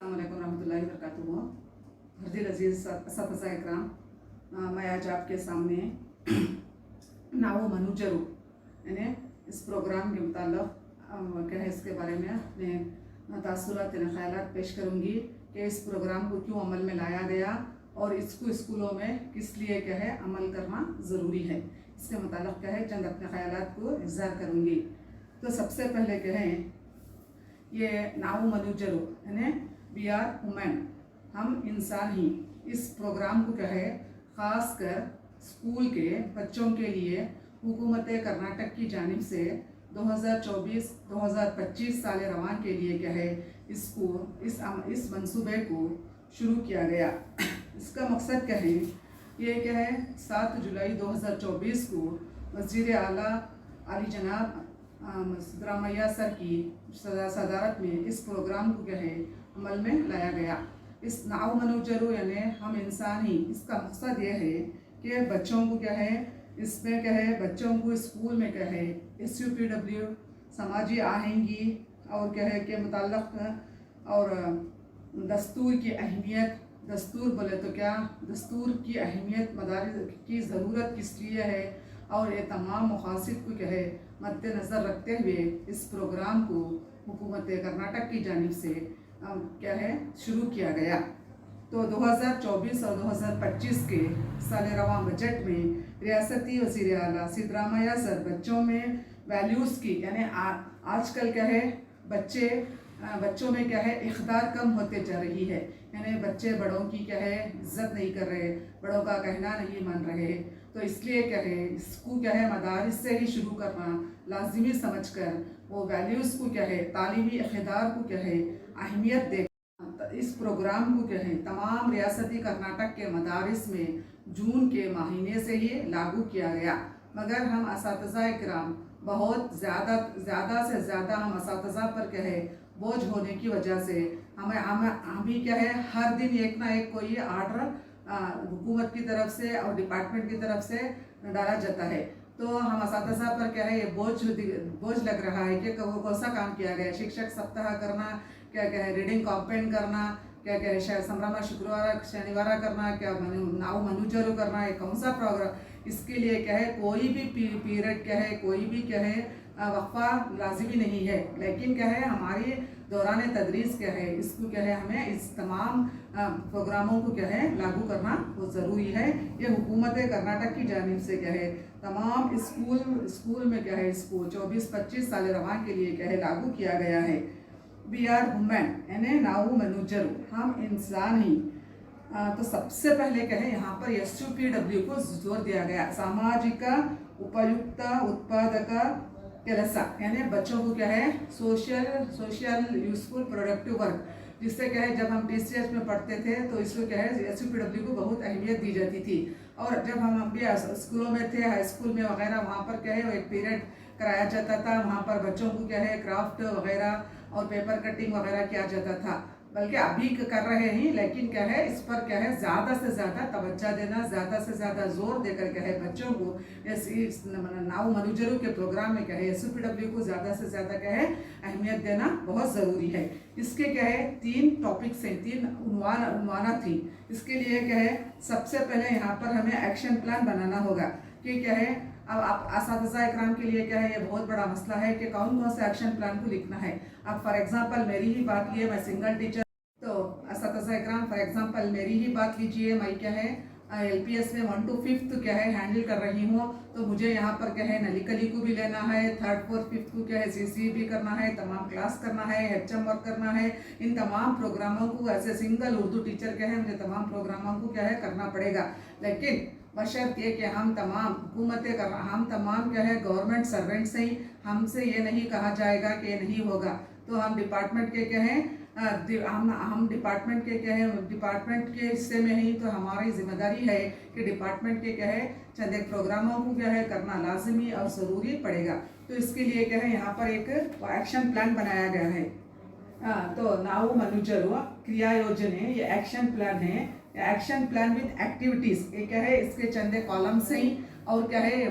अस्सलामुअलैकुम रहमतुल्लाहि व बरकातुहू। हर्दिल अजीज़ असतज़ा इकराम, मैं आज आपके सामने नावो मनुजरू यानी इस प्रोग्राम के मुताल्लिक़ क्या है इसके बारे में अपने तासुरात यानी ख़यालात पेश करूँगी कि इस प्रोग्राम को क्यों अमल में लाया गया और इसको स्कूलों में किस लिए क्या है अमल करना ज़रूरी है। इसके मुताल्लिक़ क्या है चंद अपने ख़यालात को इज़हार करूँगी। तो सबसे पहले क्या है ये नावो मनुजरू यानी वी आर वुमेन, हम इंसान ही। इस प्रोग्राम को क्या है ख़ास कर स्कूल के बच्चों के लिए हुकूमत कर्नाटक की जानिब से 2024-2025 साल रवान के लिए क्या है इसको इस मंसूबे को शुरू किया गया। इसका मकसद क्या है, ये क्या है 7 जुलाई 2024 को वज़ीर आला आली जनाब सिद्धरामैया सर की सदारत में इस प्रोग्राम को क्या है अमल में लाया गया। इस नाव मनुजरू यानी हम इंसान ही, इसका मकसद ये है कि बच्चों को क्या है इसमें क्या है बच्चों को स्कूल में क्या है SUPW समाजी आहंगी और क्या है के मुताल्लिक़ और दस्तूर की अहमियत, दस्तूर बोले तो क्या दस्तूर की अहमियत मदारिस की ज़रूरत किस लिए है और ये तमाम मक़ासिद को क्या है मद्देनज़र रखते हुए इस प्रोग्राम को हुकूमत कर्नाटक की जानिब से क्या है शुरू किया गया। तो 2024 और 2025 के साल रवा बजट में रियासती वज़ीर आला सिद्धरामैया सर बच्चों में वैल्यूज़ की यानी आजकल क्या है बच्चों में क्या है इक़्तिदार कम होते जा रही है, यानी बच्चे बड़ों की क्या है इज्जत नहीं कर रहे, बड़ों का कहना नहीं मान रहे। तो इसलिए क्या है इसको क्या है मदारिस से ही शुरू करना लाजिमी समझकर वो वैल्यूज़ को क्या है तालीमी इक़्तिदार को क्या है अहमियत दे इस प्रोग्राम को क्या है तमाम रियासती कर्नाटक के मदारिस में जून के महीने से ही लागू किया गया। मगर हम असातिज़ा इकराम बहुत ज़्यादा से ज़्यादा हम असातिज़ा पर क्या है बोझ होने की वजह से हम भी क्या है हर दिन एक ना एक कोई आर्डर हुकूमत की तरफ से और डिपार्टमेंट की तरफ से डाला जाता है। तो हम असातिज़ा पर क्या है ये बोझ लग रहा है कि वो कौन सा काम किया गया, शिक्षक सप्ताह करना, क्या है रीडिंग कॉम्पेन करना, क्या है संभ्रमा शुक्रवार शनिवार करना, क्या नाव मनुजरू करना, ये कौन सा प्रोग्राम। इसके लिए क्या है कोई भी पीरियड क्या है कोई भी क्या है वक्फा लाजिमी नहीं है, लेकिन क्या है हमारी दौरान तदरीस क्या है इसको क्या है हमें इस तमाम प्रोग्रामों को क्या है लागू करना वो ज़रूरी है। ये हुकूमत कर्नाटक की जानिब से क्या है तमाम स्कूल में क्या है इसको 24-25 साल रवान के लिए क्या है लागू किया गया है। वी आर वुमेन यानी नावो मनुजरू, हम इंसान ही। तो सबसे पहले क्या है यहाँ पर SUPW को जोर दिया गया, सामाजिक उपयुक्त उत्पादक ಕೆಲಸ यानी बच्चों को क्या है सोशल यूजफुल प्रोडक्टिव वर्क, जिससे क्या है जब हम TCS में पढ़ते थे तो इसको क्या है SUPW को बहुत अहमियत दी जाती थी। और जब हम अभी स्कूलों में थे हाई स्कूल में वगैरह वहाँ पर क्या है एक पीरियड कराया जाता था, वहाँ पर बच्चों को क्या है क्राफ्ट वगैरह और पेपर कटिंग वगैरह किया जाता था, बल्कि अभी कर रहे हैं। लेकिन क्या है इस पर क्या है ज़्यादा से ज़्यादा तवज्जो देना, ज़्यादा से ज़्यादा जोर देकर क्या है बच्चों को इस नाव मनुजरू के प्रोग्राम में क्या है SUPW को ज़्यादा से ज़्यादा क्या है अहमियत देना बहुत ज़रूरी है। इसके क्या है 3 टॉपिक्स हैं, 3 उन्वाना थी। इसके लिए क्या है सबसे पहले यहाँ पर हमें एक्शन प्लान बनाना होगा कि क्या है अब आप असातिज़ा इकराम के लिए क्या है ये बहुत बड़ा मसला है कि कौन से एक्शन प्लान को लिखना है। अब फॉर एग्जांपल मेरी ही बात लिए, मैं सिंगल टीचर, तो असातिज़ा इकराम फॉर एग्जांपल मेरी ही बात लीजिए, मैं क्या है LPS में 1 to 5 क्या है हैंडल कर रही हूँ। तो मुझे यहाँ पर क्या है नलिकली को भी लेना है, 3rd 4th 5th को क्या है CC भी करना है, तमाम क्लास करना है, HM वर्क करना है। इन तमाम प्रोग्रामों को ऐसे सिंगल उर्दू टीचर क्या है मुझे तमाम प्रोग्रामों को क्या है करना पड़ेगा। लेकिन बशर्त ये कि हम तमाम क्या है गवर्नमेंट सर्वेंट्स हैं, हमसे ये नहीं कहा जाएगा कि ये नहीं होगा। तो हम डिपार्टमेंट के क्या है हम डिपार्टमेंट के क्या है डिपार्टमेंट के हिस्से में ही, तो हमारी जिम्मेदारी है कि डिपार्टमेंट के क्या है चंद एक प्रोग्रामों को क्या है करना लाजमी और ज़रूरी पड़ेगा। तो इसके लिए क्या है यहाँ पर एक एक्शन प्लान बनाया गया है। तो नावो मनुजरू क्रिया योजने ये एक्शन प्लान है। एक्शन प्लान विद एक्टिविटीज़ ये क्या है इसके चंदे कॉलम्स हैं और क्या है ये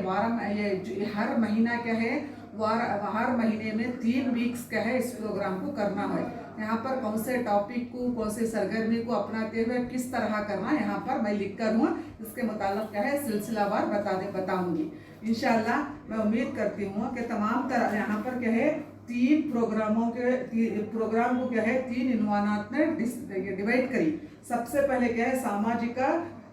हर महीना क्या है हर महीने में 3 वीक्स क्या है इस प्रोग्राम को करना है। यहाँ पर कौन से टॉपिक को, कौन से सरगर्मी को अपनाते हुए किस तरह करना, यहाँ पर मैं लिख कर हूँ। इसके मुताबिक क्या है सिलसिलावार बताऊंगी इंशाल्लाह। मैं उम्मीद करती हूँ कि तमाम तरह यहाँ पर क्या है प्रोग्राम को क्या है 3 इन्वानात में डिवाइड करी। सबसे पहले क्या है सामाजिक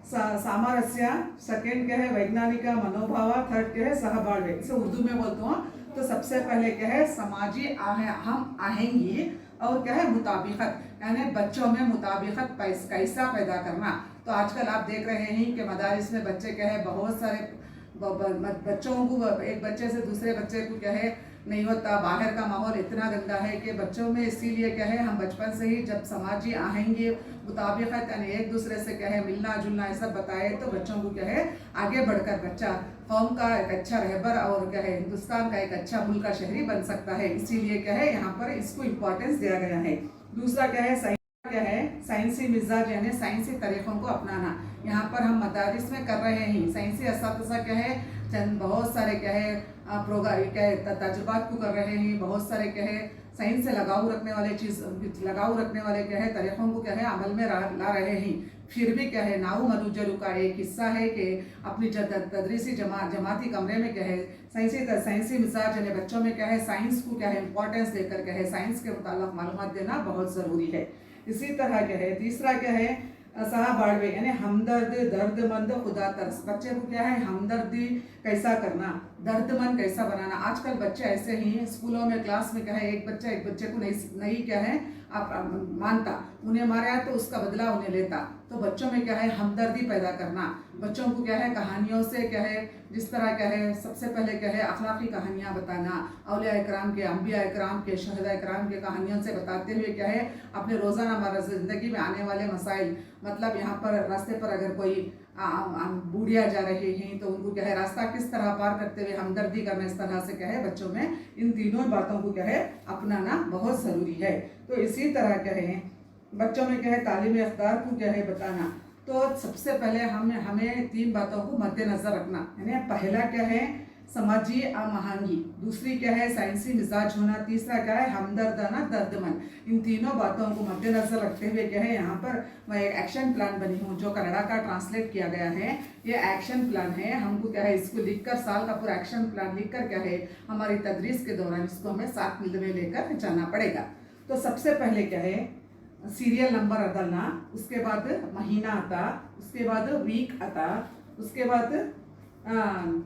सामरस्य, सेकेंड क्या है वैज्ञानिक मनोभाव, थर्ड क्या है सहबाಳ್ವೆ। इसे उर्दू में बोलते हूँ तो सबसे पहले क्या है समाजी हम आएंगी और क्या है मुताबिकत, यानी बच्चों में मुताबिकत कैसा पैदा करना। तो आजकल आप देख रहे हैं कि मदारिस में बच्चे क्या है बहुत सारे बच्चों को एक बच्चे से दूसरे बच्चे को क्या है नहीं होता। बाहर का माहौल इतना गंदा है कि बच्चों में, इसीलिए क्या है हम बचपन से ही जब समाजी आएंगे मुताबिकत यानी एक दूसरे से क्या है मिलना जुलना ऐसा बताए तो बच्चों को क्या है आगे बढ़कर बच्चा कौम का एक अच्छा रहबर और क्या है हिंदुस्तान का एक अच्छा मुल्क का शहरी बन सकता है। इसीलिए क्या है यहाँ पर इसको इम्पोर्टेंस दिया गया है। दूसरा क्या है साइंसी मिजाज यानी साइंसी तरीकों को अपनाना। यहाँ पर हम मदारिस में कर रहे हैं। साइंसी असातिज़ा क्या है चंद बहुत सारे क्या है प्रोग्राम क्या है तजुर्बात को कर रहे हैं। बहुत सारे क्या है साइंस से लगाव रखने वाले क्या है तरीक़ों को क्या है अमल में ला रहे हैं। फिर भी क्या है नाऊ मनुजरू का एक हिस्सा है कि अपनी तदरीसी जमाती कमरे में क्या है साइंसी मिजाज यानी बच्चों में क्या है साइंस को क्या है इंपॉर्टेंस देकर क्या है साइंस के मुताल्लिक़ मालूमात देना बहुत ज़रूरी है। इसी तरह क्या है तीसरा क्या है सहबाಳ್ವೆ यानी हमदर्द, दर्दमंद, खुदा तरस। बच्चे को क्या है हमदर्दी कैसा करना, दर्दमंद कैसा बनाना। आजकल बच्चे ऐसे ही हैं स्कूलों में क्लास में क्या है एक बच्चे को नहीं क्या है आप मानता, उन्हें मारा तो उसका बदला उन्हें लेता। तो बच्चों में क्या है हमदर्दी पैदा करना। बच्चों को क्या है कहानियों से क्या है जिस तरह क्या है सबसे पहले क्या है अखलाकी कहानियाँ बताना, औलिया इकराम के, अम्बिया इकराम के, शहदा इकराम के कहानियों से बताते हुए क्या है अपने रोज़ाना ज़िंदगी में आने वाले मसाइल, मतलब यहाँ पर रास्ते पर अगर कोई बूढ़िया जा रहे हैं तो उनको क्या है रास्ता किस तरह पार करते हुए हमदर्दी करना, इस तरह से क्या है बच्चों में इन तीनों बातों को क्या है अपनाना बहुत ज़रूरी है। तो इसी तरह क्या है बच्चों में क्या है तालीम अख्तार को क्या है बताना। तो सबसे पहले हमें 3 बातों को मद्देनज़र रखना, यानी पहला क्या है समाजी आहंगी, दूसरी क्या है साइंसी मिजाज होना, तीसरा क्या है हमदर्दाना दर्दमंद। इन तीनों बातों को मद्देनजर रखते हुए क्या है यहाँ पर मैं एक एक्शन प्लान बनी हूँ जो कन्नड़ा का ट्रांसलेट किया गया है। ये एक्शन प्लान है, हमको क्या है इसको लिखकर साल का पूरा एक्शन प्लान लिखकर क्या है हमारी तदरीस के दौरान इसको हमें साथ में लेकर जाना पड़ेगा। तो सबसे पहले क्या है सीरियल नंबर बदलना, उसके बाद महीना आता, उसके बाद वीक आता, उसके बाद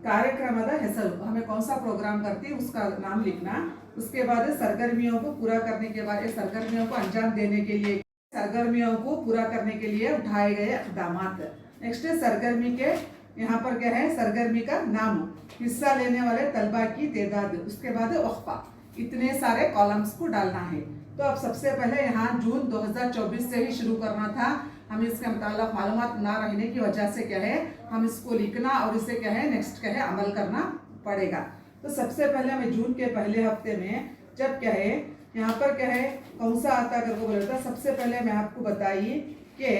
कार्यक्रमದ ಹೆಸರು, हमें कौन सा प्रोग्राम करती है उसका नाम लिखना। उसके बाद सरगर्मियों को पूरा करने के बाद सरगर्मियों को अंजाम देने के लिए सरगर्मियों को पूरा करने के लिए उठाए गए इक़दामात। नेक्स्ट सरगर्मी के यहाँ पर क्या है सरगर्मी का नाम, हिस्सा लेने वाले तलबा की तादाद, उसके बाद वक्फा, इतने सारे कॉलम्स को डालना है। तो अब सबसे पहले यहाँ जून 2024 से ही शुरू करना था। हमें इसके मुताबिक मालूमात ना रहने की वजह से क्या है हम इसको लिखना और इसे क्या है नेक्स्ट क्या है अमल करना पड़ेगा। तो सबसे पहले हमें जून के पहले हफ्ते में जब क्या है यहाँ पर क्या है कौन सा आता अगर को बोलता, सबसे पहले मैं आपको बताइए कि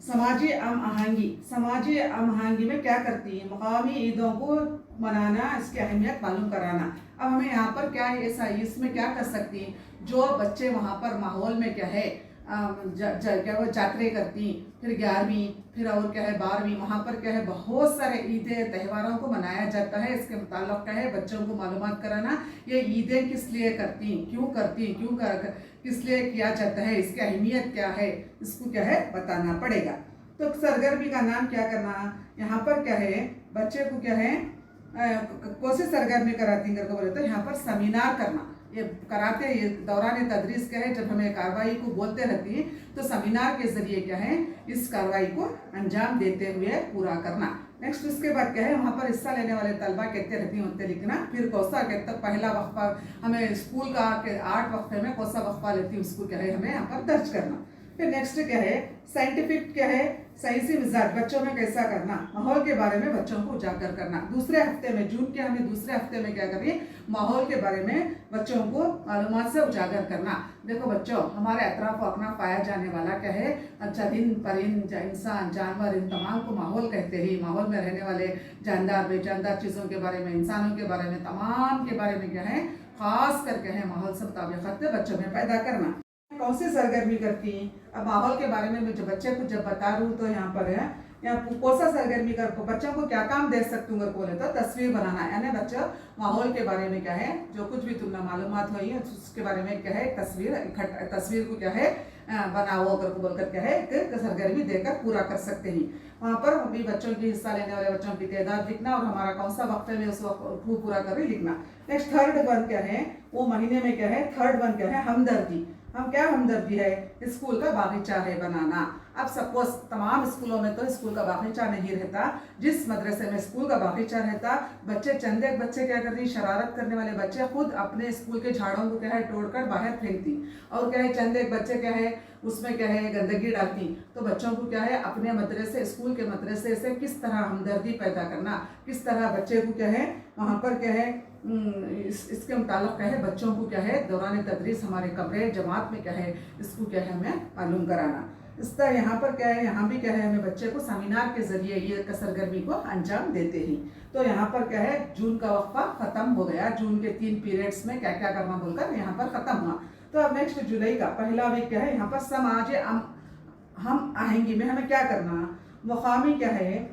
समाजी हम आहंगी में क्या करती है, मकामी ईदों को मनाना, इसकी अहमियत मालूम कराना। अब हमें यहाँ पर क्या है ऐसा इसमें क्या कर सकती हैं जो बच्चे वहाँ पर माहौल में क्या है क्या वो यात्रें करती, फिर 11वीं फिर और क्या है 12वीं, वहाँ पर क्या है बहुत सारे ईदें त्योहारों को मनाया जाता है। इसके मुताल्लिक़ क्या है बच्चों को मालूमात कराना, ये ईदें किस लिए करती, क्यों किस लिए किया जाता है, इसकी अहमियत क्या है, इसको क्या है बताना पड़ेगा। तो सरगर्मी का नाम क्या करना, यहाँ पर क्या है बच्चे को क्या है कौन सी सरगर्मी कराती करके बोले तो यहाँ पर सेमिनार करना ये कराते, ये दौरान तदरीस क्या है जब हमें कार्रवाई को बोलते रहती हैं तो सेमिनार के जरिए क्या है इस कार्रवाई को अंजाम देते हुए पूरा करना। नेक्स्ट उसके बाद क्या है वहाँ पर हिस्सा लेने वाले तलबा कहते रहती हैं उनसे लिखना, फिर कौसा कहते पहला वक्फा हमें स्कूल का 8 वक्फे में कौसा वक्फा लेती है उसको क्या है हमें यहाँ पर दर्ज करना। फिर नेक्स्ट क्या है साइंटिफिक क्या है साइंसी मिजाज बच्चों में कैसा करना, माहौल के बारे में बच्चों को उजागर करना। दूसरे हफ्ते में जून के हमें दूसरे हफ्ते में क्या करिए माहौल के बारे में बच्चों को मालूमात से उजागर करना। देखो बच्चों हमारे अतराफ अपना पाया जाने वाला क्या है चरिंद परिंद इंसान जानवर इन तमाम को माहौल कहते हैं। माहौल में रहने वाले जानदार बेजानदार चीज़ों के बारे में, इंसानों के बारे में, तमाम के बारे में क्या है खास करके है माहौल से मुताबिकत बच्चों में पैदा करना। कौन सी सरगर्मी करती हैं, अब माहौल के बारे में मुझे बच्चे को जब बता रही हूँ तो यहाँ पर है यहाँ कौन सा सरगर्मी कर बच्चों को क्या काम दे सकती हूँ बोले तो तस्वीर बनाना, यानी बच्चा माहौल के बारे में क्या है जो कुछ भी तुमने मालूमात हुई है उसके बारे में क्या है तस्वीर को क्या है बनाओ अगर को बोलकर क्या है एक सरगर्मी देकर पूरा कर सकते हैं। वहाँ पर भी बच्चों की हिस्सा लेने वाले बच्चों की तादाद लिखना और हमारा कौन सा वक्त में उस वक्त को पूरा कर लिखना। नेक्स्ट थर्ड वन क्या है, वो महीने में क्या है, थर्ड वन क्या है, हमदर्दी। हम क्या हमदर्दी है, स्कूल का बागीचा है बनाना। अब सपोज तमाम स्कूलों में तो स्कूल का बागीचा नहीं रहता, जिस मदरसे में स्कूल का बागीचा रहता बच्चे चंद एक बच्चे क्या करती, शरारत करने वाले बच्चे खुद अपने स्कूल के झाड़ों को क्या है तोड़कर बाहर फेंकती और क्या है चंद एक बच्चे क्या है उसमें क्या है गंदगी डालती। तो बच्चों को क्या है अपने मदरसे स्कूल के मदरसे से किस तरह हमदर्दी पैदा करना, किस तरह बच्चे को क्या है वहाँ पर क्या है इसके मुताल्लिक़ क्या है बच्चों को क्या है दौरान तदरीस हमारे कमरे जमात में क्या है इसको क्या है हमें मालूम कराना। इस तरह यहाँ पर क्या है यहाँ भी क्या है हमें बच्चे को सेमिनार के जरिए ये सरगर्मी को अंजाम देते हैं। तो यहाँ पर क्या है जून का वक्फा ख़त्म हो गया, जून के 3 पीरियड्स में क्या क्या करना बोलकर यहाँ पर ख़त्म हुआ। तो अब नेक्स्ट जुलाई का पहला वीक क्या है, यहाँ पर समाज हम आएंगी में हमें क्या करना, मकामी क्या है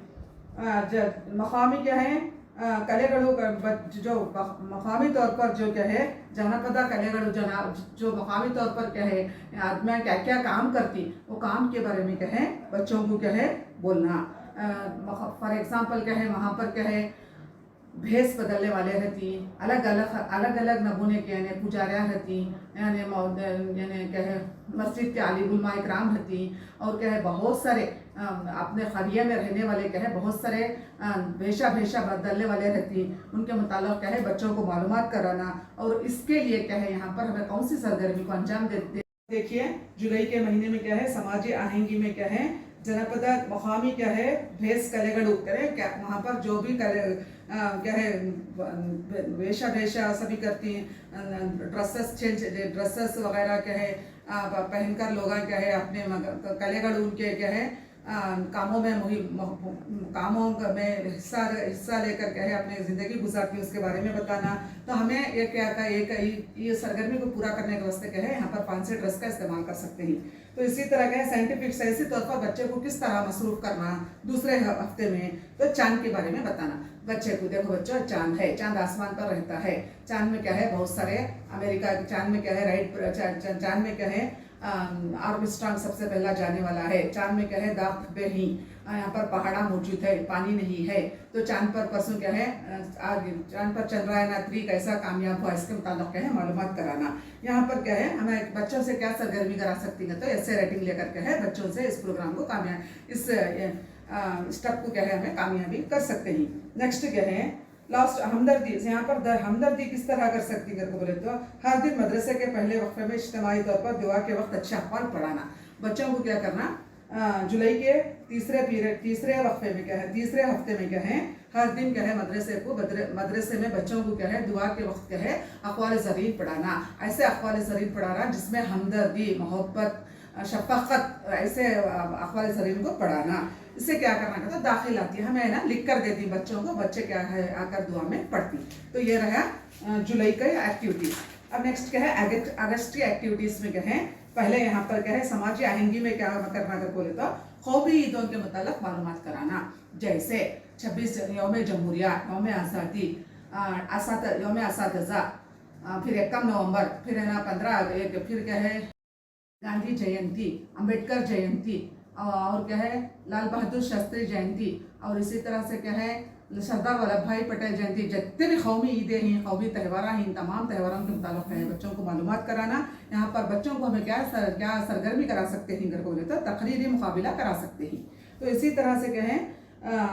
मकामी क्या है कलेगढ़ जो मकामी तौर पर जो क्या है जनपद कलेगढ़ जो मकामी तौर पर क्या है आदमी क्या क्या काम करती वो काम के बारे में क्या है बच्चों को क्या है बोलना। फॉर एग्जांपल क्या है वहाँ पर क्या है भेस बदलने वाले रहती, अलग अलग नमूने के यानी पुजारियाँ रहती, यानी क्या है मस्जिद के आलिम उलमा इकराम रहती और क्या है बहुत सारे अपने करिया में रहने वाले क्या है बहुत सारे भेषा बदलने वाले रहती, उनके मुताल्लिक़ क्या है बच्चों को मालूमात कराना। और इसके लिए क्या है यहाँ पर हमें कौन सी सरगर्मी को अंजाम देते। देखिए जुलाई के महीने में क्या है समाजी आहंगी में क्या है जनपद मकामी क्या है भेस कलेगढ़ करें क्या वहाँ पर जो भी क्या है वेशा सभी करती हैं, ड्रेसेस वगैरह क्या है पहनकर लोग क्या है अपने कलेगढ़ उनके क्या है कामों में हिस्सा लेकर क्या है अपनी ज़िंदगी गुजारती है उसके बारे में बताना। तो हमें ये क्या का ये सरगर्मी को पूरा करने के वास्ते क्या है यहाँ पर फैंसी ड्रेस का इस्तेमाल कर सकते हैं। तो इसी तरह क्या है साइंटिफिक साइंसी तौर पर बच्चे को किस तरह मसरूफ़ करना दूसरे हफ्ते में, तो चांद के बारे में बताना बच्चे को। देखो बच्चों चांद है, चांद आसमान पर रहता है, चांद में क्या है बहुत सारे अमेरिका के चांद में क्या है चांद में क्या है आर्मस्ट्रांग सबसे पहला जाने वाला है। चांद में क्या है दाग धब्बे ही, यहाँ पर पहाड़ा मौजूद है, पानी नहीं है। तो चांद पर परसों क्या है चांद पर चंद्रयान-3 कैसा कामयाब हुआ इसके मुताबिक क्या है मालूमात कराना। यहाँ पर क्या है हमें बच्चों से क्या सरगर्मी करा सकती है, तो ऐसे राइटिंग लेकर क्या है बच्चों से इस प्रोग्राम को कामयाब इस स्टेप को क्या है हमें कामयाबी कर सकते हैं। नेक्स्ट क्या है लास्ट हमदर्दी। यहाँ पर हमदर्दी किस तरह कर सकती है बोले तो हर दिन मदरसे के पहले वक्फे में इज्तिमाई तौर पर दुआ के वक्त अच्छा अहवाल पढ़ाना। बच्चों को क्या करना जुलाई के तीसरे वक्फे में क्या है तीसरे हफ्ते में क्या है हर दिन क्या है मदरसे में बच्चों को क्या है दुआ के वक्त क्या है अक़वाल ज़रीन पढ़ाना। ऐसे अक़वाल ज़रीन पढ़ाना जिसमें हमदर्दी मोहब्बत शफ़क़त ऐसे अक़वाल ज़रीन को पढ़ाना। इससे क्या करना कहता दाखिल आती है हमें ना लिख कर देती बच्चों को, बच्चे क्या है आकर दुआ में पढ़ती। तो ये रहा जुलाई का एक्टिविटीज़। अब नेक्स्ट क्या है अगस्त की एक्टिविटीज़ में क्या है पहले यहाँ पर क्या है समाजी आहंगी में क्या करना अगर बोले तो कौमी ईदों के मुताल्लिक़ मालूमात कराना, जैसे 26 यौम जमहूरिया, यौम आज़ादी, यौम असातिज़ा, फिर 1 नवंबर, फिर है ना 15 फिर क्या है गांधी जयंती, अंबेडकर जयंती और क्या है लाल बहादुर शास्त्री जयंती और इसी तरह से क्या है सरदार वल्लभ भाई पटेल जयंती। जितने भी कौमी ईदें हैं कौमी त्यौहार हैं इन तमाम त्योहारों के मुताल्लिक़ है बच्चों को मालूमात कराना। यहाँ पर बच्चों को हमें क्या सरगर्मी करा सकते हैं घर को बोले तो तकरीरी मुकाबला करा सकते हैं। तो इसी तरह से क्या है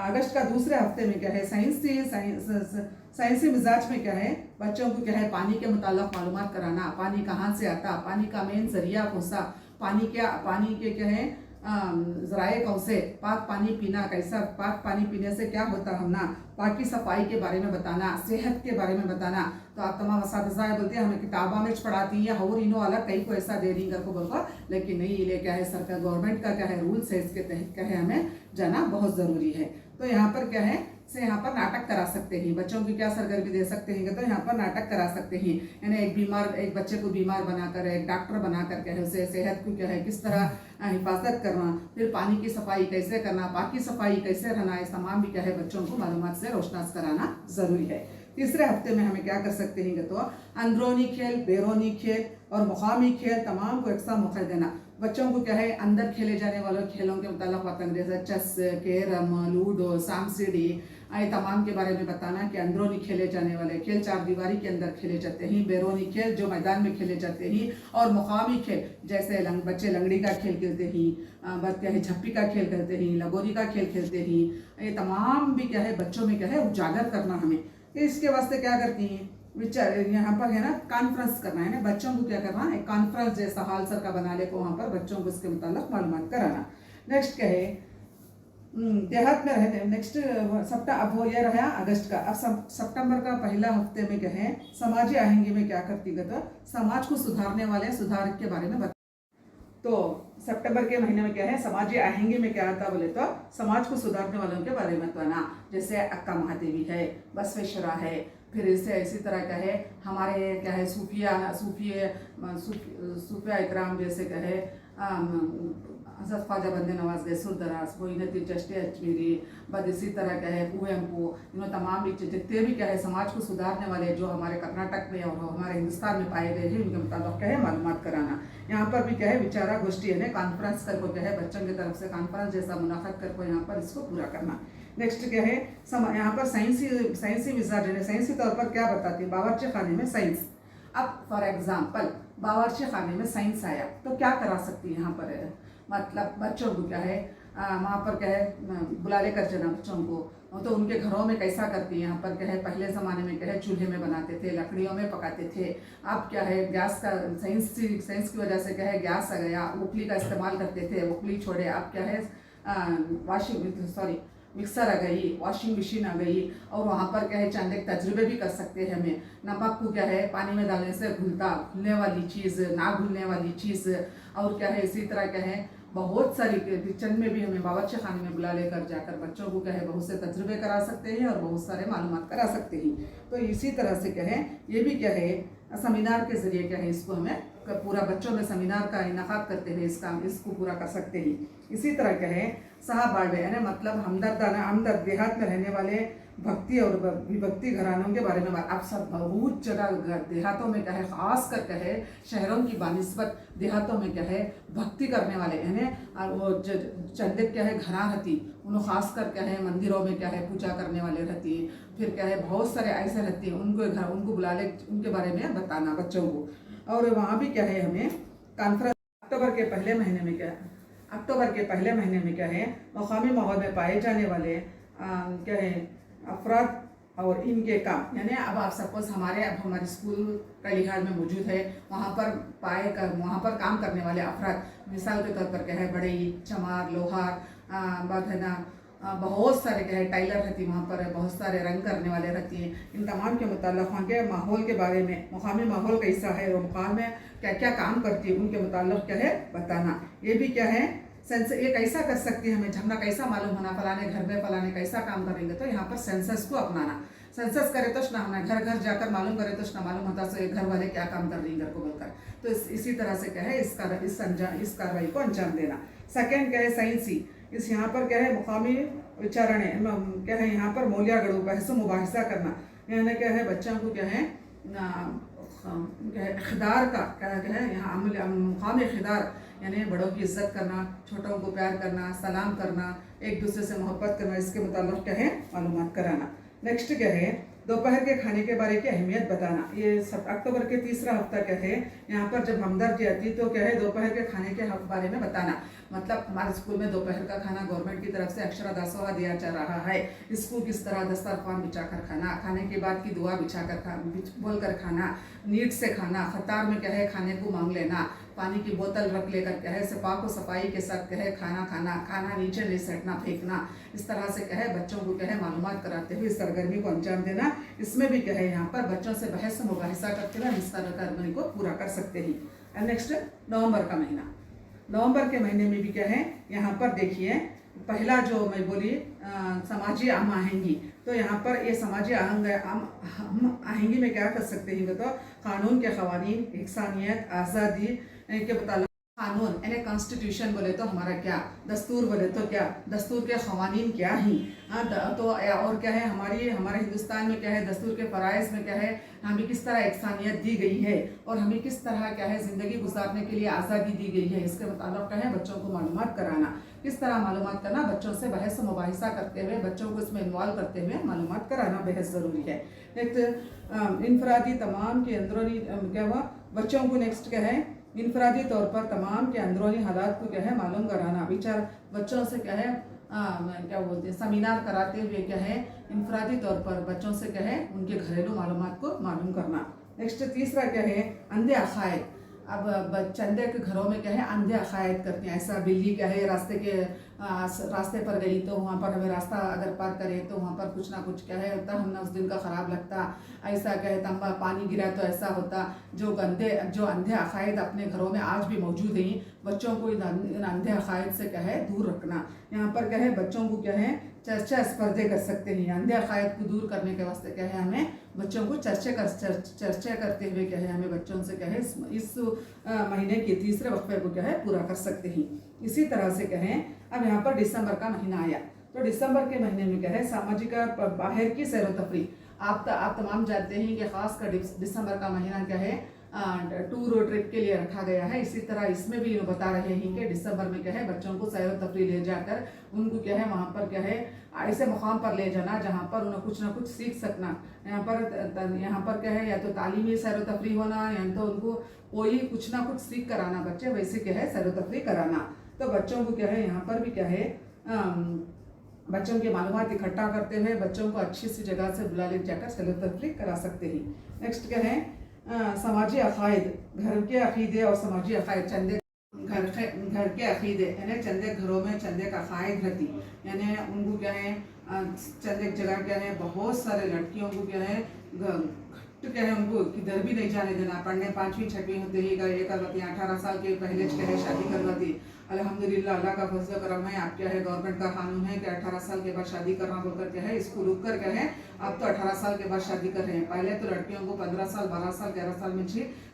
अगस्त का दूसरे हफ्ते में क्या है साइंसी मिजाज में क्या है बच्चों को क्या है पानी के मुताल्लिक़ मालूमात कराना। पानी कहाँ से आता, पानी का मेन ज़रिया कौन सा, पानी के क्या है ज़राए कौन से, पाक पानी पीना कैसा, पाक पानी पीने से क्या होता हम ना, पाकी सफाई के बारे में बताना, सेहत के बारे में बताना। तो आप तमाम असातिज़ा बोलते हैं हमें किताबा में पढ़ाती हैं और इन्हों अलग कहीं को ऐसा दे रही घर को बोलकर, लेकिन नहीं ये क्या है सरकार गवर्नमेंट का क्या है रूल्स है, इसके तहत क्या है हमें जाना बहुत ज़रूरी है। तो यहाँ पर क्या है से यहाँ पर नाटक करा सकते हैं। बच्चों की क्या सरगर्मी दे सकते हैं, तो यहाँ पर नाटक करा सकते हैं। यानी एक बच्चे को बीमार बनाकर, एक डॉक्टर बनाकर क्या है उसे सेहत को क्या है किस तरह हिफाजत करना, फिर पानी की सफाई कैसे करना, पाक की सफाई कैसे रहना, इस तमाम भी क्या है बच्चों को मालूमात से रोशनास कराना ज़रूरी है। तीसरे हफ्ते में हमें क्या कर सकते हैं, तो अंदरूनी खेल, बैरूनी खेल और मुकामी खेल तमाम को यकसा मौका देना। बच्चों को क्या है अंदर खेले जाने वाले खेलों के मुताल्लिक़ बातें जैसे चेस, कैरम, लूडो, सांप सीढ़ी, ये तमाम के बारे में बताना कि अंदरूनी खेले जाने वाले खेल चार दीवारी के अंदर खेले जाते हैं, बैरूनी खेल जो मैदान में खेले जाते हैं, और मुकामी खेल जैसे बच्चे लंगड़ी का खेल खेलते हैं, बच्चे है झप्पी का खेल खेलते हैं, लगोरी का खेल खेलते हैं। ये तमाम भी क्या है बच्चों में क्या है उजागर करना हमें। इसके वास्ते क्या करती हैं विचार यहाँ पर है ना कॉन्फ्रेंस करना है ना, बच्चों को क्या करना है, एक कॉन्फ्रेंस जैसा हाल सर का बना ले को वहाँ पर बच्चों को इसके मुताल्लिक़ मालूमात कराना। नेक्स्ट क्या है देहात में रहने, नेक्स्ट अब वो ये रहा अगस्त का। अब सितंबर का पहला हफ्ते में क्या है समाजी आहंगी में क्या करती है, तो समाज को सुधारने वाले सुधार के बारे में तो सितंबर के महीने में क्या है समाजी आहंगी में क्या आता बोले तो समाज को सुधारने वालों के बारे में बताना। जैसे अक्का महादेवी है, बसवेश्वरा है, फिर इससे इसी तरह क्या है हमारे क्या है सूफिया इकराम जैसे क्या है हज़रत ख्वाजा बंदे नवाज गैसुर दराज, मोइनुद्दीन चिश्ती अजमेरी, बद इसी तरह क्या है कुवेंपू, इन्होंने तमाम जितने भी क्या है समाज को सुधारने वाले जो हमारे कर्नाटक में और हमारे हिंदुस्तान में पाए गए हैं उनके मुताबिक क्या है मालूमात कराना। यहाँ पर भी क्या है विचारा गोष्ठी है कॉन्फ्रेंस कर को क्या है बच्चों की तरफ से कॉन्फ्रेंस जैसा मुनाफत कर को यहाँ पर इसको पूरा करना। नेक्स्ट क्या है यहाँ पर साइंसी मिजाज है, साइंसी तौर पर क्या बताती है बावर्ची खाने में साइंस। अब फॉर एग्जाम्पल बावर्ची खाने में साइंस आया तो क्या करा सकती है यहाँ पर मतलब बच्चों को क्या है वहाँ पर क्या है बुला लेकर चलना बच्चों को, तो उनके घरों में कैसा करती है। यहाँ पर क्या है पहले ज़माने में क्या है चूल्हे में बनाते थे, लकड़ियों में पकाते थे। अब क्या है गैस का साइंस की वजह से क्या है गैस आ गया, उपली का इस्तेमाल करते थे, उपली छोड़े अब क्या है मिक्सर आ गई, वॉशिंग मशीन आ गई, और वहाँ पर क्या है चंद एक तजुर्बे भी कर सकते हैं हमें। नमक को क्या है पानी में डालने से घुलने वाली चीज़, ना घुलने वाली चीज़, और क्या है इसी तरह क्या है बहुत सारी किचन में भी हमें बावर्ची खाने में बुला लेकर जाकर बच्चों को क्या है बहुत से तजुर्बे करा सकते हैं और बहुत सारे मालूमात करा सकते हैं। तो इसी तरह से क्या है ये भी क्या है सेमिनार के ज़रिए क्या है इसको हमें पूरा बच्चों में सेमिनार का इनकाद करते हुए इसको पूरा कर सकते हैं। इसी तरह क्या है साहब बाड़े यानी मतलब हमदर्द देहात में रहने वाले भक्ति और विभक्ति घरानों के बारे में आप सब बहुत जगह देहातों में क्या है खास कर क्या है शहरों की बानिस्बत देहातों में क्या है भक्ति करने वाले यानी वो चंदे क्या है घरा रहती उन्होंने खास कर क्या है मंदिरों में क्या है पूजा करने वाले रहती है। फिर क्या है बहुत सारे ऐसे रहते हैं उनको बुला ले उनके बारे में बताना बच्चों को। और वहाँ भी क्या है हमें कॉन्फ्रेंस अक्टूबर के पहले महीने में क्या है मकामी माहौल में पाए जाने वाले क्या है अफराद और इनके काम यानी अब आप सपोज हमारे स्कूल का लिहाज में मौजूद है वहाँ पर काम करने वाले अफराद मिसाल के तौर पर क्या है बढ़ई, चमार, लोहार, बधना, बहुत सारे क्या है टाइलर रहती वहाँ पर बहुत सारे रंग करने वाले रहती हैं। इन तमाम के मुताल्लिक़ वहाँ के माहौल के बारे में मुकामी माहौल कैसा है और मुकाम में क्या क्या काम करती है उनके मुताल्लिक़ क्या है बताना। ये भी क्या है ये कैसा कर सकती है हमें झमना कैसा मालूम होना फलाने घर में फलाने कैसा काम करेंगे, तो यहाँ पर सेंसस को अपनाना। सेंसस करे तो ना हमें घर घर जाकर मालूम करे तो ना मालूम होता तो घर वाले क्या काम कर रही घर को बोलकर। तो इसी तरह से क्या है इस कार्रवाई को अंजाम देना। सेकेंड क्या है साइंसी इस यहाँ पर क्या है मुकामी विचारणे क्या है यहाँ पर मौलिया गढ़ू बहस मुबाहिसा करना यानी क्या है बच्चों को क्या है इक़्तिदार का क्या है यहाँ मुकामी इक़्तिदार यानी बड़ों की इज्जत करना, छोटों को प्यार करना, सलाम करना, एक दूसरे से मोहब्बत करना, इसके मुताल्लिक़ क्या है मालूमात कराना। नेक्स्ट क्या है दोपहर के खाने के बारे की अहमियत बताना। ये अक्टूबर के तीसरा हफ्ता क्या है यहाँ पर जब हमदर्दी आती तो क्या है दोपहर के खाने के बारे में बताना। मतलब हमारे स्कूल में दोपहर का खाना गवर्नमेंट की तरफ से अक्षरा दासोहा दिया जा रहा है। इसको किस तरह दस्तरखान बिछा कर खाना, खाने के बाद की दुआ बिछा कर बोल कर खाना, नीट से खाना, खतार में क्या है खाने को मांग लेना, पानी की बोतल रख लेकर क्या है पाक व सफाई के साथ क्या है खाना नीचे नहीं सटना फेंकना। इस तरह से क्या है बच्चों को क्या है मालूमात कराते हुए इस सरगर्मी को अंजाम देना। इसमें भी क्या है यहाँ पर बच्चों से बहस मुबाहिसा करते हुए इस सरगर्मी को पूरा कर सकते हैं। नेक्स्ट नवंबर का महीना, नवंबर के महीने में भी क्या है यहाँ पर देखिए पहला जो मैं बोली समाजी हम आहंगी, तो यहाँ पर ये समाजी हम आहंगी में क्या कर सकते हैं बताओ, कानून के क़वानीन, इंसानियत, आज़ादी के मुताबिक कानून यानी कॉन्स्टिट्यूशन बोले तो हमारा क्या, दस्तूर बोले तो क्या, दस्तूर के क़वानीन क्या ही, तो और क्या है हमारे हिंदुस्तान में क्या है, दस्तूर के फ़राइज़ में क्या है, हमें किस तरह इंसानियत दी गई है और हमें किस तरह क्या है ज़िंदगी गुजारने के लिए आज़ादी दी गई है, इसके मुताबिक क्या है बच्चों को मालूमात कराना, किस तरह मालूमात करना, बच्चों से बहस मुबाहिसा करते हुए बच्चों को इसमें इन्वॉल्व करते हुए मालूमात कराना बेहद ज़रूरी है। नेक्स्ट इनफरादी तमाम के अंदरूनी क्या हुआ बच्चों को, नेक्स्ट क्या है इनफरादी तौर पर तमाम के अंदरूनी हालात को क्या है मालूम कराना, विचार बच्चों से क्या है क्या बोलते हैं सेमिनार कराते हुए क्या है इनफरादी तौर पर बच्चों से क्या है उनके घरेलू मालूमात को मालूम करना। नेक्स्ट तीसरा क्या है अंधे अकायद, अब चंदे के घरों में क्या है अंधे अकायद करते हैं, ऐसा बिल्ली क्या है रास्ते पर गई तो वहाँ पर हमें रास्ता अगर पार करें तो वहाँ पर कुछ ना कुछ क्या है होता, हमने उस दिन का ख़राब लगता, ऐसा क्या है तंबा पानी गिरा तो ऐसा होता, जो अंधे अकायद अपने घरों में आज भी मौजूद हैं, बच्चों को इन अंधे अकायद से क्या है दूर रखना। यहाँ पर क्या है बच्चों को क्या है चर्चा स्पर्धे कर सकते हैं, अंधे अकायद को दूर करने के वास्ते क्या है हमें बच्चों को चर्चा करते हुए क्या है हमें बच्चों से क्या है इस महीने के तीसरे वक्फे को क्या है पूरा कर सकते हैं। इसी तरह से क्या है अब यहाँ पर दिसंबर का महीना आया, तो दिसंबर के महीने में क्या है सामाजिक बाहर की सैर व तफरी, आप तमाम जानते हैं कि ख़ास कर दिसंबर का महीना क्या है टूर और ट्रिप के लिए रखा गया है। इसी तरह इसमें भी बता रहे हैं कि दिसंबर में क्या है बच्चों को सैर व तफरी ले जाकर उनको क्या है वहाँ पर क्या है ऐसे मुकाम पर ले जाना जहाँ पर उन्हें कुछ ना कुछ सीख सकना। यहाँ पर क्या है या तो तालीमी सैर व तफरी होना या तो उनको कोई कुछ ना कुछ सीख कराना, बच्चे वैसे क्या है सैर व तफरी कराना। तो बच्चों को क्या है यहाँ पर भी क्या है बच्चों की मालूमात इकट्ठा करते हुए बच्चों को अच्छी सी जगह से बुला ले जाकर सैर व तफरी करा सकते हैं। नेक्स्ट क्या है समाजी अकायद, घर के अकीदे और समाजी अकायद, चंदे घर के अकीदे यानी चंदे घरों में चंदे का अकायद रहती, यानी उनको क्या है चंदे की जगह क्या है बहुत सारे लड़कियों को क्या है तो क्या है उनको किधर भी नहीं जाने देना, पढ़ने 5वीं 6वीं होते ही ये करवाती, 18 साल के पहले क्या है शादी करवाती। अल्हम्दुलिल्लाह अल्लाह का फजल करम है, आप क्या है गवर्नमेंट का कानून है कि 18 साल के बाद शादी करना बोलकर क्या है इसको रुक कर क्या है अब तो 18 साल के बाद शादी कर रहे हैं। पहले तो लड़कियों को 15 साल 12 साल 11 साल में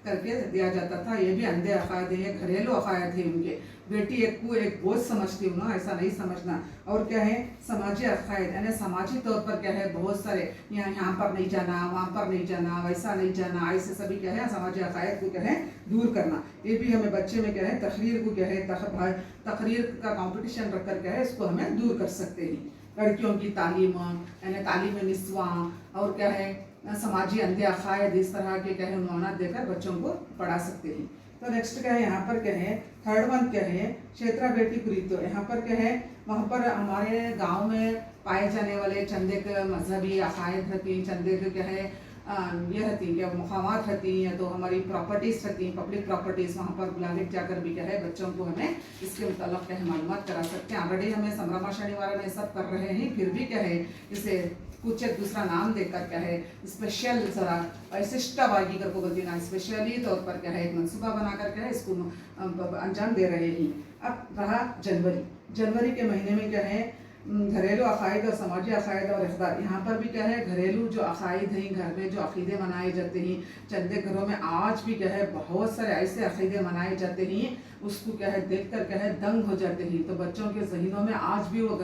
करके दिया जाता था। ये भी अंधे अकायद है, घरेलू अकायद है उनके। बेटी एक को एक बोझ समझती हूँ ना, ऐसा नहीं समझना। और क्या है समाजी अकायद यानी समाजी तौर पर क्या है बहुत सारे यहाँ पर नहीं जाना, वहाँ पर नहीं जाना, वैसा नहीं जाना, ऐसे सभी क्या है समाजी अकायद को क्या है दूर करना। ये भी हमें बच्चे में क्या है तकरीर को क्या है तकरीर का कंपटीशन रख कर क्या है इसको हमें दूर कर सकते हैं। लड़कियों की तालीम यानी तालीम निस्वा और क्या है समाजी अंधे अकायद इस तरह के क्या है उन्वानात देकर बच्चों को पढ़ा सकते हैं। तो नेक्स्ट क्या है यहाँ पर क्या है थर्ड वन क्या है क्षेत्रा बेटी कुरीतो। यहाँ पर क्या है वहाँ पर हमारे गांव में पाए जाने वाले चंदे के मजहबी अकायद रहती, चंदे के क्या है ये रहती क्या मुकामात रहती या तो हमारी प्रॉपर्टीज़ रहती, पब्लिक प्रॉपर्टीज़, वहाँ पर बुलाने जाकर भी क्या है बच्चों को हमें इसके मुताल्लिक़ क्या है मालूमात करा सकते हैं। ऑलरेडी हमें समरमा शनिवार में सब कर रहे हैं, फिर भी क्या है इसे कुछ एक दूसरा नाम देकर क्या है स्पेशल ज़रा विशिष्टवागी कर को बोलती ना स्पेशली तौर पर क्या है एक मनसूबा बनाकर क्या है इसको अंजाम दे रहे हैं। अब रहा जनवरी के महीने में क्या है घरेलू अकायद और समाजी अकायद और इक़दार। यहाँ पर भी क्या है घरेलू जो अकायद हैं, घर में जो अक़ीदे मनाए जाते हैं, चंदे घरों में आज भी क्या है बहुत सारे ऐसे अक़ीदे मनाए जाते हैं उसको क्या है देख कर क्या है दंग हो जाते हैं। तो बच्चों के ज़हनों में आज भी वो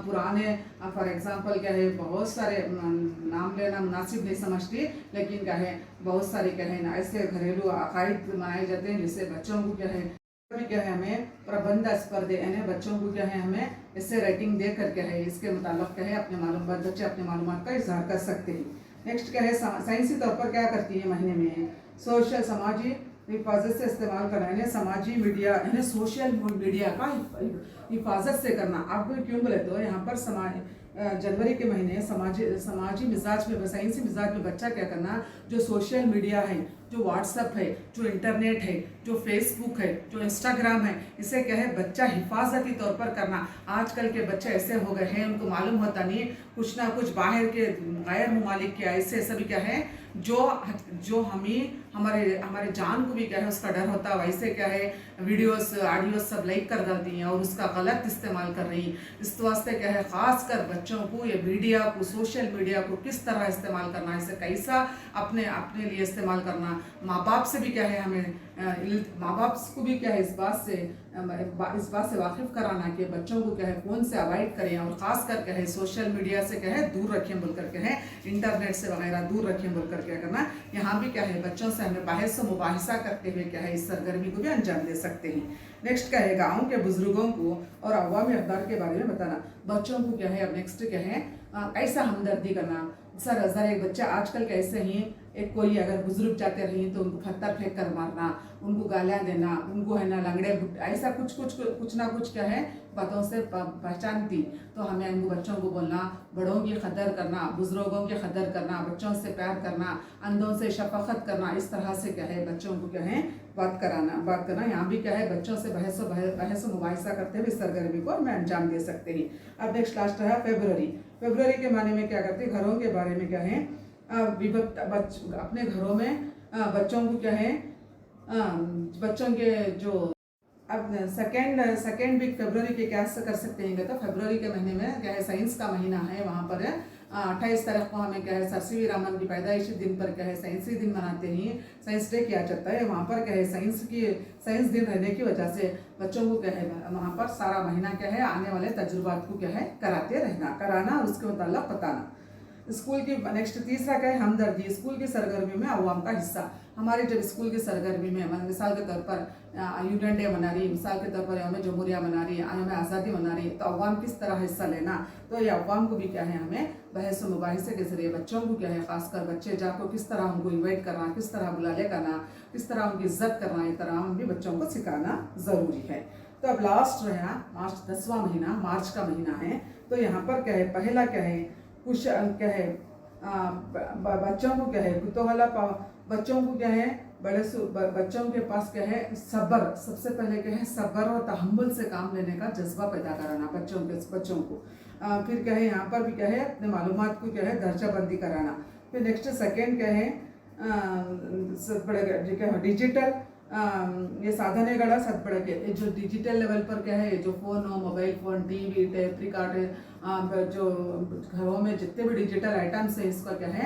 पुराने फॉर एग्ज़ाम्पल क्या है बहुत सारे नाम लेना मुनासिब नहीं समझती, लेकिन क्या है बहुत सारे क्या है ना ऐसे घरेलू अकायद मनाए जाते हैं जिससे बच्चों को क्या है क्या है हमें प्रबंध स्पर्धे यानी बच्चों को क्या है हमें इससे रेटिंग दे कर क्या है इसके मुताल्लिक़ क्या है अपने मालूमात बच्चे अपने मालूमात का इजहार कर सकते हैं। नेक्स्ट क्या है साइंसी तौर पर क्या करती है महीने में सोशल समाजी हिफाजत से इस्तेमाल करना यानी समाजी मीडिया यानी सोशल मीडिया का हिफाजत से करना। आप क्यों बोले तो यहाँ पर जनवरी के महीने समाजी मिजाज में साइंसी मिजाज में बच्चा क्या करना जो सोशल मीडिया है, जो व्हाट्सएप है, जो इंटरनेट है, जो फेसबुक है, जो इंस्टाग्राम है, इसे क्या है बच्चा हिफाजती तौर पर करना। आजकल के बच्चे ऐसे हो गए हैं उनको मालूम होता नहीं कुछ ना कुछ बाहर के गैर ममालिक के ऐसे सभी क्या है जो हमें हमारे हमारे जान को भी क्या है उसका डर होता है। वैसे क्या है वीडियोस ऑडियोस सब लाइक कर डालती हैं और उसका गलत इस्तेमाल कर रही हैं। इस वास्ते क्या है ख़ास कर बच्चों को ये मीडिया को, सोशल मीडिया को किस तरह इस्तेमाल करना, इसे कैसा अपने अपने लिए इस्तेमाल करना, माँ बाप से भी क्या है हमें माँ बाप को भी क्या है इस बात से वाकिफ़ कराना कि बच्चों को क्या है फ़ोन से अवॉइड करें और ख़ास कर क्या है सोशल मीडिया से क्या है दूर रखें बोल करके है, इंटरनेट से वगैरह दूर रखें बोल कर क्या करना। यहाँ भी क्या है बच्चों से हमें बहस व मुबाहिसा करते हुए क्या है इस सरगर्मी को भी अंजाम दे सकते हैं। नेक्स्ट क्या है गाँव के बुजुर्गों को और अवामी अखबार के बारे में बताना। बच्चों को क्या है अब नेक्स्ट क्या है कैसा हमदर्दी करना। सर एक बच्चा आजकल कैसे ही एक कोई अगर बुजुर्ग जाते रही तो उनको पत्थर फेंक कर मारना, उनको गालियाँ देना, उनको है ना लंगड़े ऐसा कुछ ना कुछ क्या है बातों से पहचानती। तो हमें उनको बच्चों को बोलना, बड़ों की कदर करना, बुजुर्गों की कदर करना, बच्चों से प्यार करना, अंधों से शफकत करना, इस तरह से क्या है बच्चों को क्या है बात करना। यहाँ भी क्या है बच्चों से बहस मुबाहिसा करते हुए सरगर्मी को हमें अंजाम दे सकते हैं। अब नेक्स्ट लास्ट है फेब्रुअरी के माने में क्या करते हैं घरों के बारे में क्या है विभक्त अपने घरों में बच्चों को क्या है बच्चों के जो अब सेकेंड वीक फरवरी के क्या कर सकते हैं तो फरवरी के महीने में क्या है साइंस का महीना है। वहाँ पर 28 तारीख को हमें क्या है सर सी वी रामन की पैदाइशी दिन पर क्या है साइंसी दिन मनाते हैं, साइंस डे किया जाता है। वहाँ पर क्या है साइंस दिन रहने की वजह से बच्चों को क्या है वहाँ पर सारा महीना क्या है आने वाले तजुर्बात को क्या है कराना और उसके मुताल्लिक़ बताना। स्कूल की नेक्स्ट तीसरा क्या है हमदर्दी। स्कूल की सरगर्मी में अवाम का हिस्सा। हमारे जब स्कूल की सरगर्मी में मिसाल के तौर पर यूनियन डे मना रही, मिसाल के तौर पर हमें जमहूरिया मना रही, हमें आज़ादी मना रही, तो अवाम किस तरह हिस्सा लेना। तो ये अवाम को भी क्या है हमें बहस व मुबाहिसे के ज़रिए बच्चों को क्या है ख़ासकर बच्चे जाको किस तरह उनको इन्वाइट करना, किस तरह बुलाले करना, किस तरह उनकी इज्जत करना, ये तरह भी बच्चों को सिखाना ज़रूरी है। तो अब लास्ट रहा मार्च 10वां महीना, मार्च का महीना है। तो यहाँ पर क्या है पहला क्या है कुछ क्या है बच्चों को क्या है कुतूहल, बच्चों को क्या है बच्चों के पास क्या है सब्र, सबसे पहले क्या है सब्र और तहम्मुल से काम लेने का जज्बा पैदा कराना बच्चों को। फिर क्या है यहाँ पर भी क्या है अपने मालूमात को क्या है दर्जाबंदी कराना। फिर नेक्स्ट सेकेंड क्या है डिजिटल ये साधनेಗಳ सद्बಳಕೆ। जो डिजिटल लेवल पर क्या है जो फ़ोन हो, mobile phone, TV, tape recorder, जो घरों में जितने भी डिजिटल आइटम्स है इसका क्या है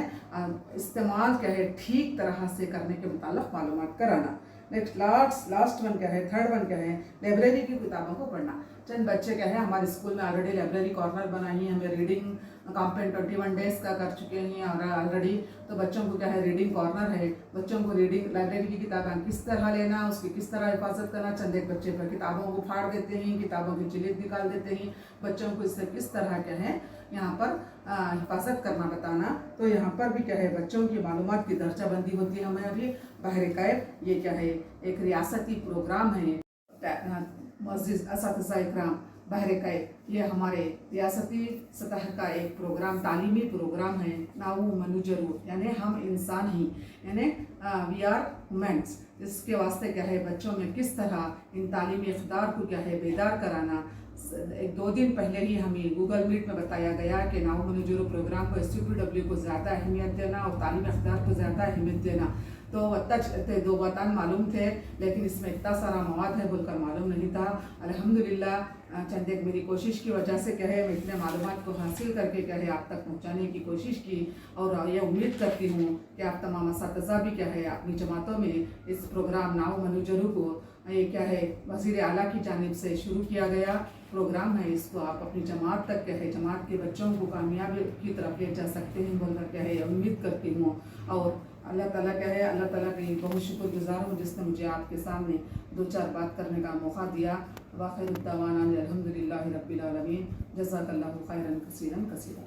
इस्तेमाल क्या है ठीक तरह से करने के मुताल्लिक़ मालूमात कराना। नेक्स्ट लास्ट वन क्या है थर्ड वन क्या है लाइब्रेरी की किताबों को पढ़ना। चंद बच्चे क्या है हमारे स्कूल में ऑलरेडी लाइब्रेरी कॉर्नर बनाई है, हमें रीडिंग कैंपेन 21 डेज़ का कर चुके हैं और ऑलरेडी। तो बच्चों को क्या है रीडिंग कॉर्नर है, बच्चों को रीडिंग लाइब्रेरी की किताबें किस तरह लेना, उसकी किस तरह हिफाजत करना। चंद एक बच्चे पर किताबों को फाड़ देते हैं, किताबों की जिल्द निकाल देते हैं, बच्चों को इससे किस तरह क्या है यहाँ पर हिफाजत करना बताना। तो यहाँ पर भी क्या है बच्चों की मालूमात की दर्जाबंदी होती है। हमें अभी बहर-ए-कैफ ये क्या है एक रियासती प्रोग्राम है मस्जिद असातिज़ा इकराम बहर-ए-कैफ, ये हमारे रियासती सतह का एक प्रोग्राम तालीमी प्रोग्राम है। नाऊ मनुजरू यानी हम इंसान ही यानी वी आर ह्यूमन्स। इसके वास्ते क्या है बच्चों में किस तरह इन तालीमी इक़दार को क्या है बेदार कराना। 1-2 दिन पहले ही हमें गूगल मीट में बताया गया कि नाऊ मनुजरू प्रोग्राम को SUPW को ज़्यादा अहमियत देना और तालीमी इक़दार को ज़्यादा अहमियत देना। तो दो बातान मालूम थे लेकिन इसमें इतना सारा मवाद है बोलकर मालूम नहीं था। अल्हम्दुलिल्लाह चंद एक मेरी कोशिश की वजह से क्या है मैं इतने मालूमात को हासिल करके क्या है आप तक पहुंचाने की कोशिश की और ये उम्मीद करती हूँ कि आप तमाम असातिज़ा भी क्या है अपनी जमातों में इस प्रोग्राम नाऊ मनुजरू को ये क्या है वज़ीर आला की जानिब से शुरू किया गया प्रोग्राम है, इसको आप अपनी जमात तक क्या है जमात के बच्चों को कामयाबी की तरफ ले जा सकते हैं बोलकर क्या है उम्मीद करती हूँ। और अल्लाह ताला क्या है अल्लाह ताला की बहुत शुक्रगुजार हूँ जिसने मुझे आपके सामने 2-4 बात करने का मौका दिया। वाखिर दावाना अल्हम्दुलिल्लाहि रब्बिल आलमीन। जज़ाकल्लाहु खैरन कसीरन कसीरा।